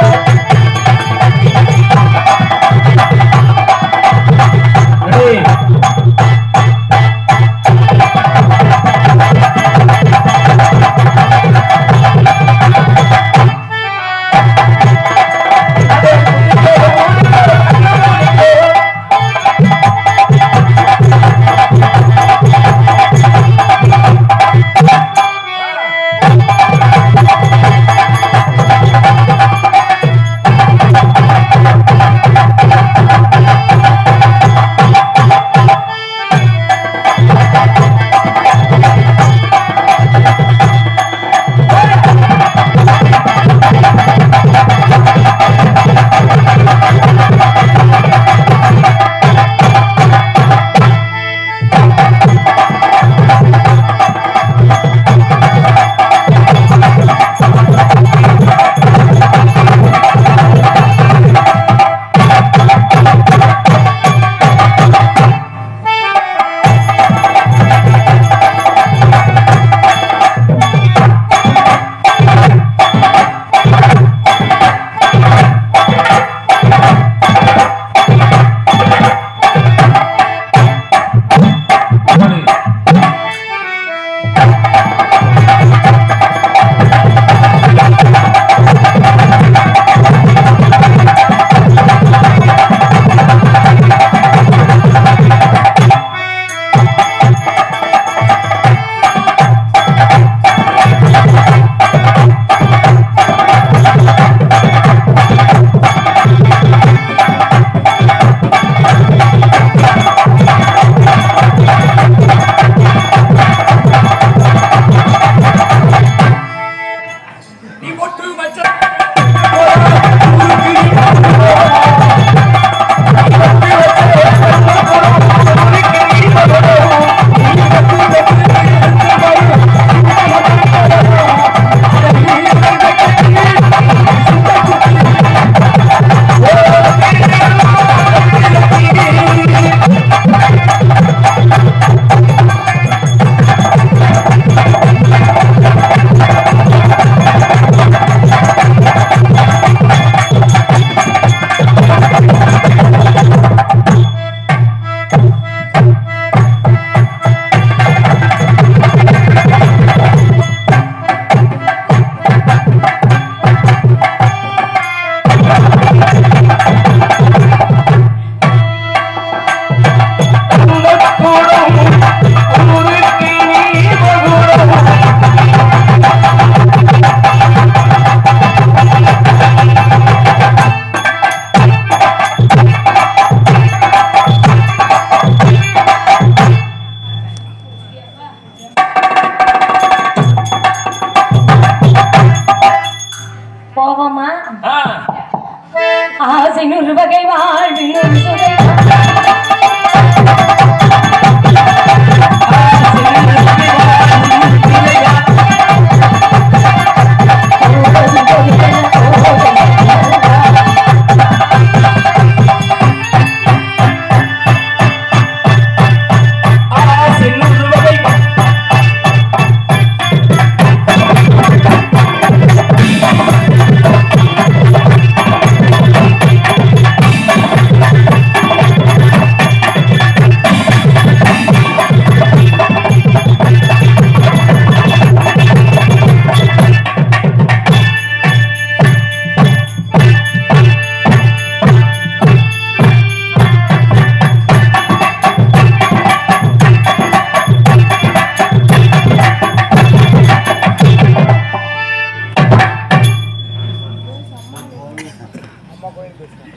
ஆசை நூறு வகை வாழ்வினும் சுவை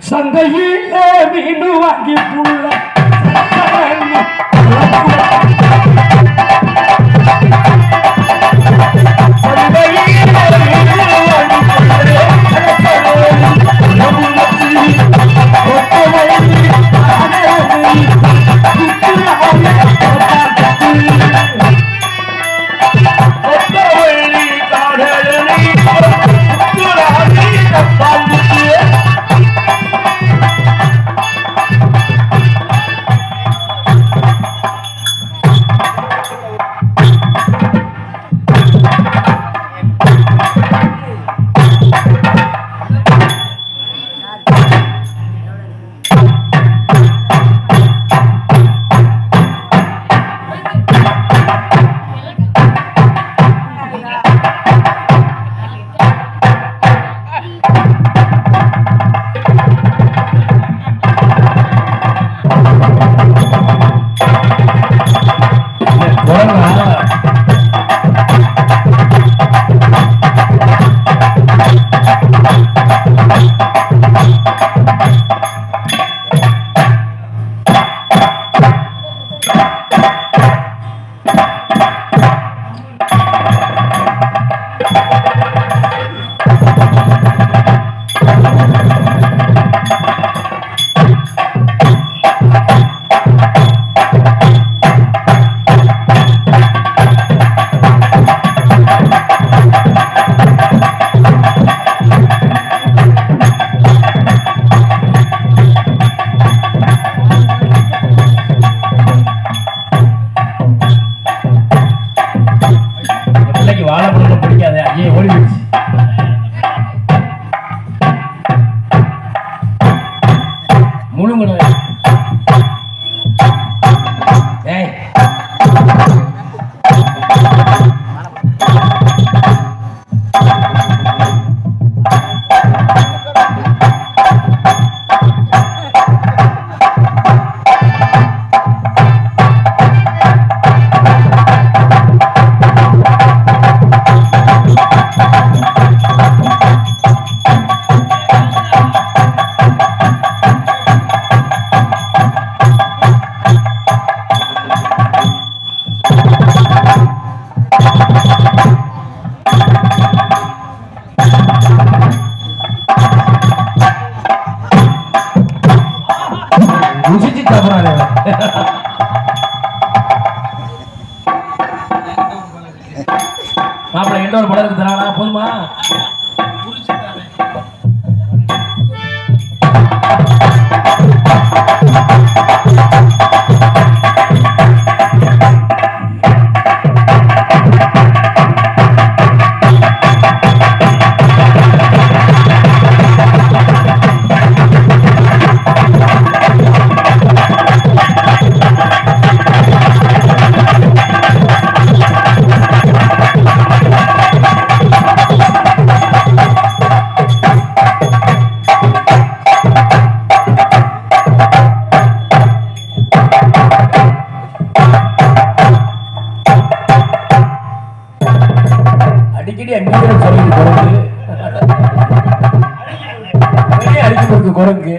சந்தையில் மீன் வாங்கி புள்ள சந்தையில் மலருக்கு தரானா போதுமா? அடிக்கடி அங்கேயே சொல்லிட்டு குரங்கு அடிக்க கொடுக்கு குரங்கு.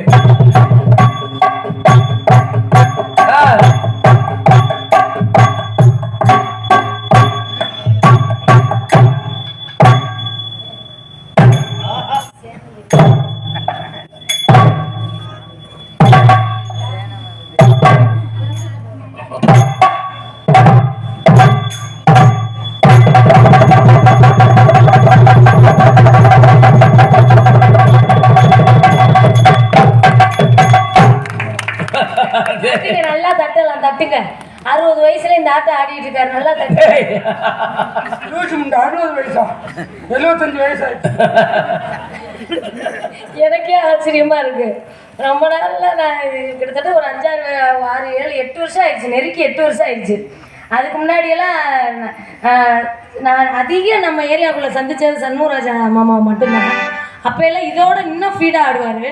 நல்லா தட்டலாம், தட்டுங்க. 60 வயசுல இந்த ஆட்டம் ஆடிட்டு இருக்காரு, நல்லா தட்டு. 60 வயசா? 75 வயசாயிடுச்சு. எனக்கே ஆச்சரியமா இருக்கு. ரொம்ப நாள்ல நான் கிட்டத்தட்ட ஒரு 5, 6, 7, 8 வருஷம் ஆயிடுச்சு, நெருக்கி 8 வருஷம் ஆயிடுச்சு. அதுக்கு முன்னாடியெல்லாம் நான் அதிகம் நம்ம ஏரியாவுக்குள்ள சந்திச்சது சண்முகராஜா மாமா மட்டும்தான். அப்போ எல்லாம் இதோட இன்னும் ஃபீடாக ஆடுவார்.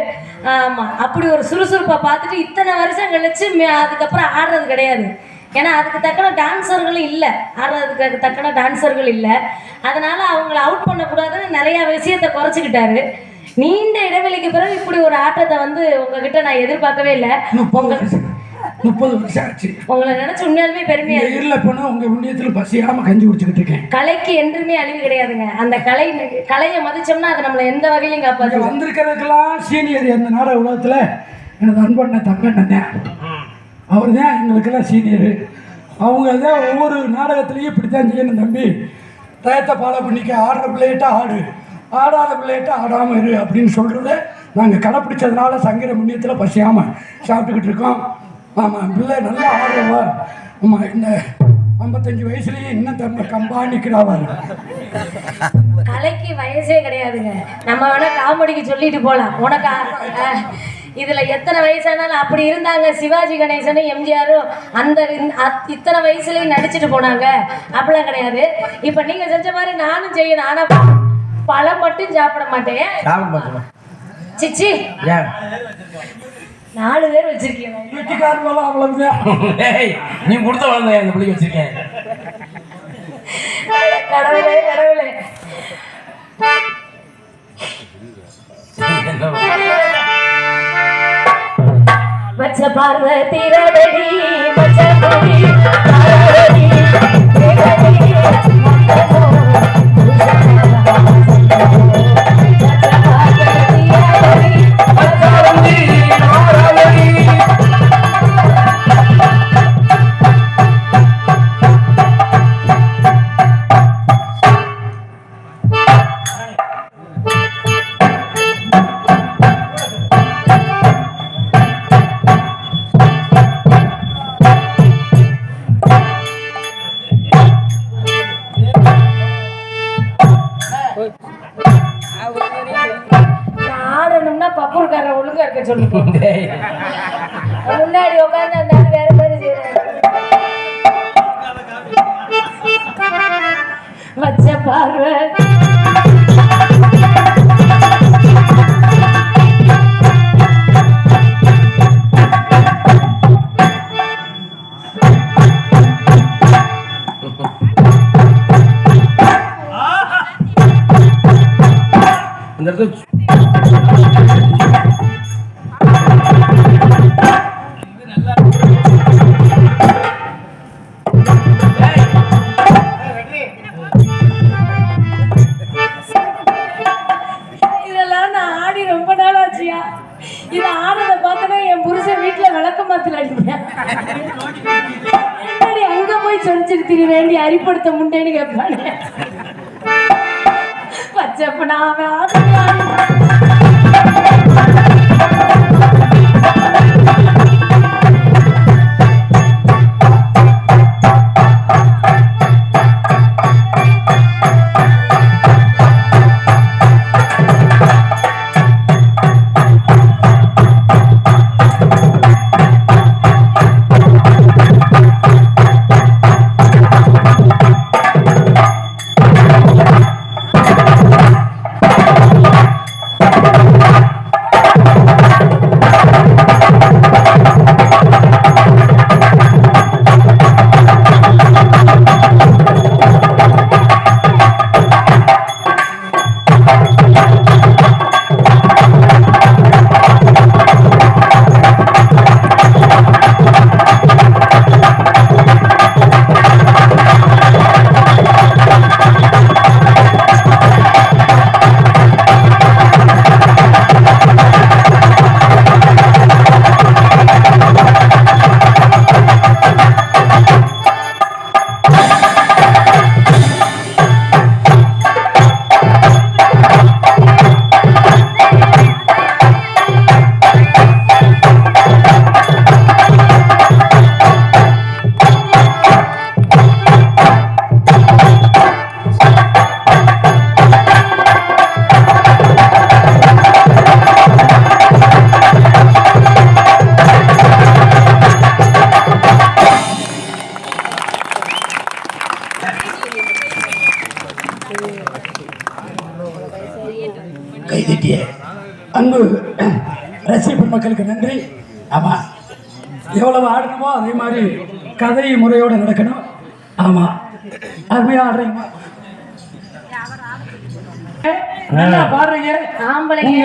ஆமாம், அப்படி ஒரு சுறுசுறுப்பை பார்த்துட்டு இத்தனை வருஷம் கழிச்சு அதுக்கப்புறம் ஆடுறது கிடையாது. ஏன்னா அதுக்கு தக்கன டான்ஸர்களும் இல்லை, ஆடுறதுக்கு தக்கன டான்ஸர்கள் இல்லை. அதனால் அவங்கள அவுட் பண்ணக்கூடாதுன்னு நிறையா விஷயத்தை குறைச்சிக்கிட்டாரு. நீண்ட இடைவெளிக்கு பிறகு இப்படி ஒரு ஆட்டத்தை வந்து உங்ககிட்ட நான் எதிர்பார்க்கவே இல்லை. 30 வருஷம் ஆச்சு. உங்களை நினைச்சு உண்மையாலுமே பெருமையா இருக்கு. இருள போனா உங்க உண்ணியத்துல பசியாம கஞ்சி குடிச்சுக்கிட்டு இருக்கேன். கலைக்கு என்றுமே அழிவு கிடையாதுங்க. அந்த கலையை மதிச்சோம்னா அது நம்மளை எந்த வகையிலும் காப்பாது. வந்திருக்கிறதுக்கெல்லாம் சீனியர் இந்த நாடக உலகத்துல எனது அன்பண்ண தங்கண்ணன் அவர் தான் எங்களுக்கெல்லாம் சீனியரு. அவங்க தான் ஒவ்வொரு நாடகத்துலேயும் இப்படித்தான் செய்யணும் தம்பி, டயத்தை ஃபாலோ பண்ணிக்க, ஆடுற பிள்ளையிட்ட ஆடு, ஆடாத பிள்ளையிட்ட ஆடாமல் இரு அப்படின்னு சொல்கிறத நாங்கள் கடைப்பிடிச்சதுனால சங்கர முன்னியத்தில் பசியாமல் சாப்பிட்டுக்கிட்டு இருக்கோம். ஆமாம், பிள்ளை நல்லா ஆடுறவா. ஆமாம், இந்த 55 வயசுலேயே இன்னும் தம்ப கம்பா நிற்கிறாவாரு. கலைக்கு வயசே கிடையாதுங்க. நம்ம வேணா காமெடிக்கு சொல்லிட்டு போகலாம். உனக்கு இதில் எத்தனை வயசானாலும் அப்படி இருந்தாங்க. சிவாஜி கணேசனும் எம்ஜிஆரும் அந்த இத்தனை வயசுலேயும் நடிச்சுட்டு போனாங்க, அப்படிலாம் கிடையாது. இப்போ நீங்கள் செஞ்ச மாதிரி நானும் செய்யணும். ஆனால் பழம் மட்டும் சாப்பிட மாட்டேன். சிச்சி 4 பேர் வச்சிருக்கீங்க. வீட்டுக்காரங்களெல்லாம் அவ்வளவுதான். நீ கொடுத்த வளர்ந்த அந்த பிள்ளைக்கு வச்சிருக்கேன். கடவுளே கடவுளே. மச்ச பார்வை தீரடி மச்ச கொடி தாரடி தேகடி ஆடணும்னா பப்பூர்கார ஒழுங்கா இருக்க சொல்லுங்க. முன்னாடி உட்காந்து அந்த வேற மாதிரி செய்யறாரு. வச்ச பார்வை இந்த இடத்துல இதெல்லாம் நான் ஆடி ரொம்ப நாள் ஆச்சியா. இதை ஆடுறத பார்த்தனா என் புருஷன் வீட்டுல விளக்க மாத்துல அடிப்பேன். அங்க போய் சொல்லிச்சிருத்தீங்க வேண்டி அரிப்படுத்த முண்டேன்னு கேட்பானே. செப்பனா கைதட்டிய அன்பு ரசிகர் மக்களுக்கு நன்றி. ஆமா, எவ்வளவு ஆடணுமோ அதே மாதிரி கதை முறையோட நடக்கணும். ஆமா, அருமையா ஆடுறீங்க, நல்லா பாடுறீங்க. ஆம்பளைங்க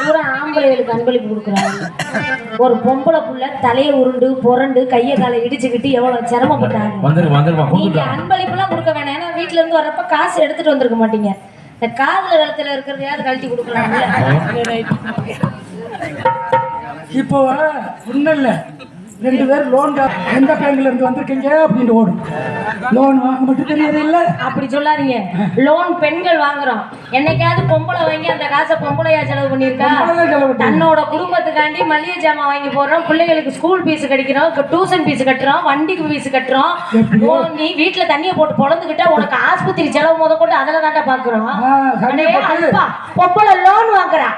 பூரா ஆம்பளைகளுக்கு அன்பளிப்பு கொடுக்குறாங்க. ஒரு பொம்பளை புள்ள தலையை உருண்டு புரண்டு கையை காலை இடிச்சுக்கிட்டு எவ்வளவு சிரமப்பட்டாங்க. நீங்க அன்பளிப்புலாம் கொடுக்க வேணாம். ஏன்னா வீட்டுல இருந்து வர்றப்ப காசு எடுத்துட்டு வந்திருக்க மாட்டீங்க. இந்த காதுல கழுத்துல இருக்கிறதையாவது கழட்டி கொடுக்கலாம்ல. இப்போ ஒன்றும் இல்லை, 2 பேர் லோன் எந்த பேங்க்ல இருந்து வந்திருக்கீங்க அப்படின்னு ஓடும். லோன் வாங்க மட்டும் தெரியாது இல்ல, அப்படி சொல்லாதீங்க. லோன் பெண்கள் வாங்குறோம். என்னைக்காவது பொம்பளை வாங்கி அந்த காசை பொம்பளையா செலவு பண்ணியிருக்கா? தன்னோட குடும்பத்துக்காண்டி மளிகை ஜாமான் வாங்கி போடுறோம், பிள்ளைகளுக்கு ஸ்கூல் ஃபீஸ் கட்டிக்கிறோம், டியூஷன் ஃபீஸ் கட்டுறோம், வண்டிக்கு ஃபீஸ் கட்டுறோம். நீ வீட்டுல தண்ணியை போட்டு பொழந்துக்கிட்டா உனக்கு ஆஸ்பத்திரி செலவு முத கொண்டு அதில் தாண்டா பாக்குறோம். பொம்பளை லோன் வாங்குறா.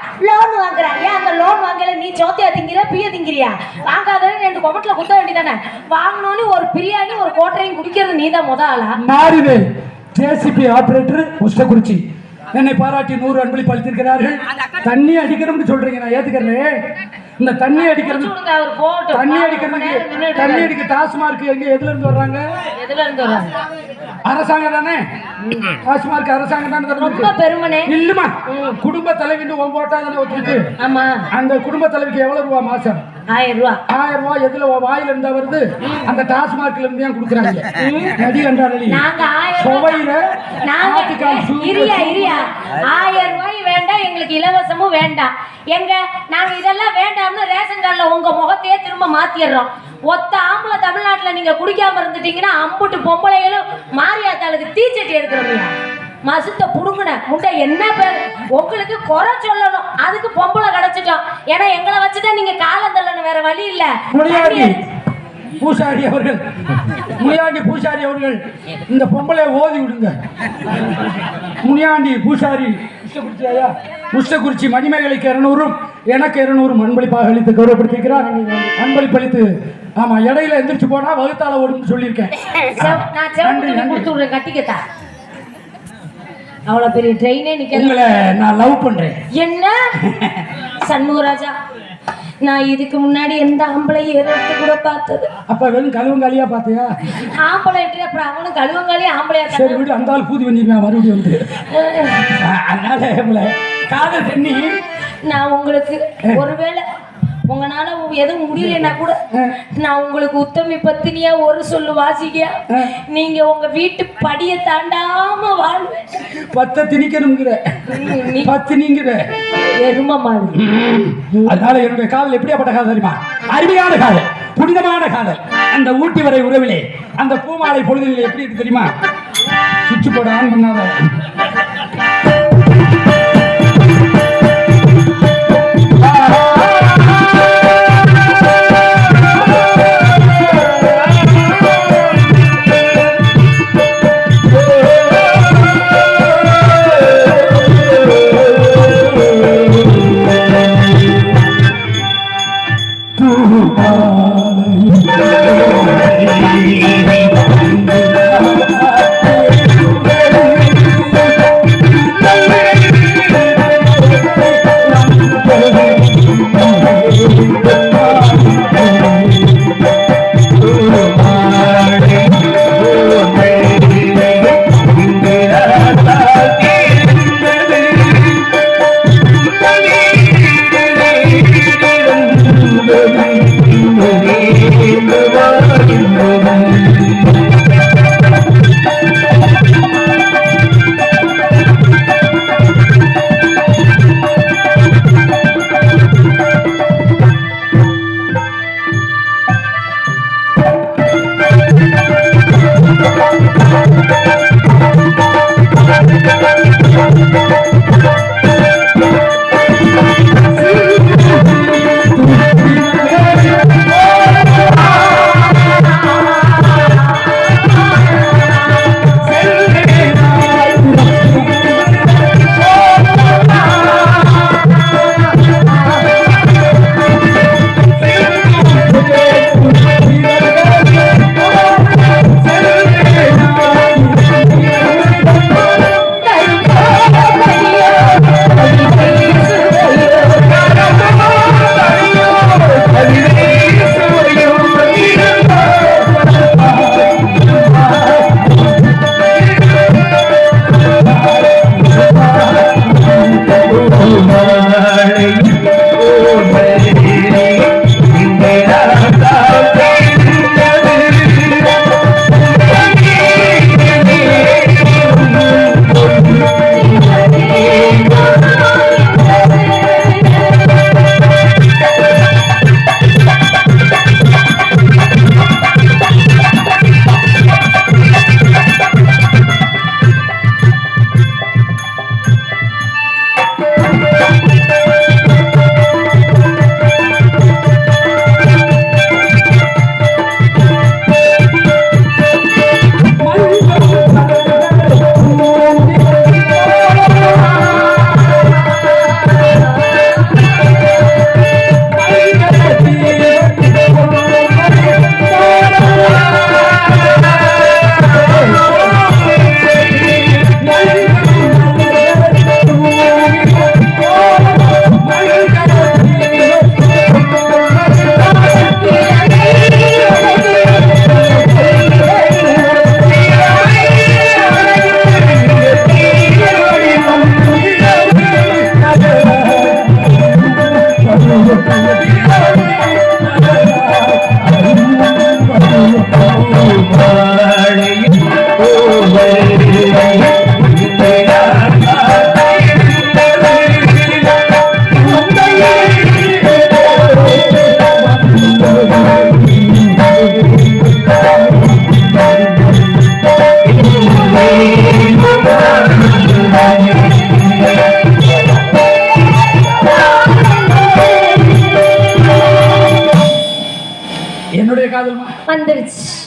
ஏன் அந்த லோன் வாங்கல? நீ சோத்தியா திங்கிற பிய திங்கிறியா? வாங்காத 2 கொமட்டில் குத்த வேண்டியதானே. வாங்கினோன்னு ஒரு பிரியாணி ஒரு கோட்டையும் குடிக்கிறது நீதான் முத ஆளா? மாறிவே ஜேசிபி ஆபரேட்டர் உஷ்டகுறிச்சி என்னை பாராட்டி 100 அன்பளிப்பு அளித்திருக்கிறார்கள். தண்ணி அடிக்கிறோம்னு சொல்றீங்க, நான் ஏத்துக்கிறேன். இந்த தண்ணி அடிக்கிறது தண்ணி அடிக்க டாஸ்மார்க் எங்க எதுல இருந்து வர்றாங்க? அரசாங்கம் தானே. டாஸ்மார்க் அரசாங்கம் தானே. ரொம்ப பெருமனே இல்லமா, குடும்ப தலைவின்னு போட்டா தானே ஒத்துக்கு. ஆமா, அந்த குடும்ப தலைவிக்கு எவ்வளவு ரூபா மாசம்? 1000 ரூபா. 1000 ரூபா எதுல வாயில இருந்தா வருது? அந்த டாஸ்மார்க்ல இருந்து தான் குடுக்குறாங்க. நடி கண்டாரடி நாங்க 1000 சுவையில இரியா 1000 ரூபாய் வேண்டாம், எங்களுக்கு இலவசமும் வேண்டாம். எங்க நாங்க இதெல்லாம் வேண்டாம்னு ரேஷன் கார்டுல உங்க முகத்தையே திரும்ப மாத்திடுறோம். ஒத்த ஆம்பளை தமிழ்நாட்டுல நீங்க குடிக்காம இருந்துட்டீங்கன்னா அம்புட்டு பொம்பளைகளும் மாரியாத்தாளுக்கு தீச்சட்டி எடுக்கிறோம். மசுத்த புடுங்குன முட்டை என்ன பேர் உங்களுக்கு குறை சொல்லணும், அதுக்கு பொம்பளை கிடைச்சிட்டோம். ஏன்னா எங்களை வச்சுதான் நீங்க காலம் தள்ளணும், வேற வழி இல்ல. பூசாரி அவர்கள், முனியாண்டி பூசாரி அவர்கள், இந்த பொம்பளை ஓதி விடுங்க. முனியாண்டி பூசாரி முஷ்டகுறிச்சி மணிமேகலைக்கு 200, எனக்கு 200 அன்பளிப்பாக அளித்து கௌரவப்படுத்திருக்கிறார். அன்பளிப்பு அளித்து, ஆமா, இடையில எந்திரிச்சு போனா வகுத்தால ஓடுன்னு சொல்லியிருக்கேன். கட்டிக்கத்தா அவ்வளவு பெரிய ட்ரெயினே உங்களை நான் லவ் பண்றேன். என்ன சண்முகராஜா, நான் இதுக்கு முன்னாடி எந்த ஆம்பளையும் ஏறது கூட பார்த்தது. அப்ப வெறும் கழுவங்காலியா பாத்தியா? ஆம்பளை அப்புறம் அவனும் கழுவங்காலியா ஆம்பளையா? சரி விடு, அந்த ஆள் பூதி பண்ணிருக்கேன் மறுபடியும் வந்து. அதனால காதல் தண்ணி நான் உங்களுக்கு ஒருவேளை உங்களால எதுவும் முடியலன்னா கூட நான் உங்களுக்கு உத்தமி பத்தினியா ஒரு சொல்லு வாசிக்கியா, நீங்க உங்க வீட்டு படியை தாண்டாம வாழ்வேன். 10 திணிக்கணுங்கிற 10 நீங்கிற எரும மாதிரி. அதனால என்னுடைய காதல் எப்படியாப்பட்ட காதல் தெரியுமா? அருமையான காதல், புனிதமான காதல். அந்த ஊட்டி வரை உறவிலே அந்த பூமாலை பொழுதுகளில் எப்படி இருக்கு தெரியுமா? சுவிட்ச் போர்டு ஆன் பண்ணாத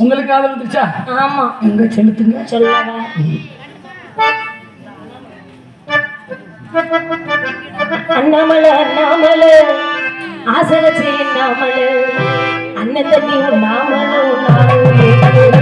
உங்களுக்கு காதல் வந்துருச்சா? ஆமா. எங்க செலுத்துங்க. சொல்லவா? அண்ணாமலை அண்ணாமலை ஆசை வச்சு அண்ணாமலை அண்ணன் தண்ணி நாமளும் நானும்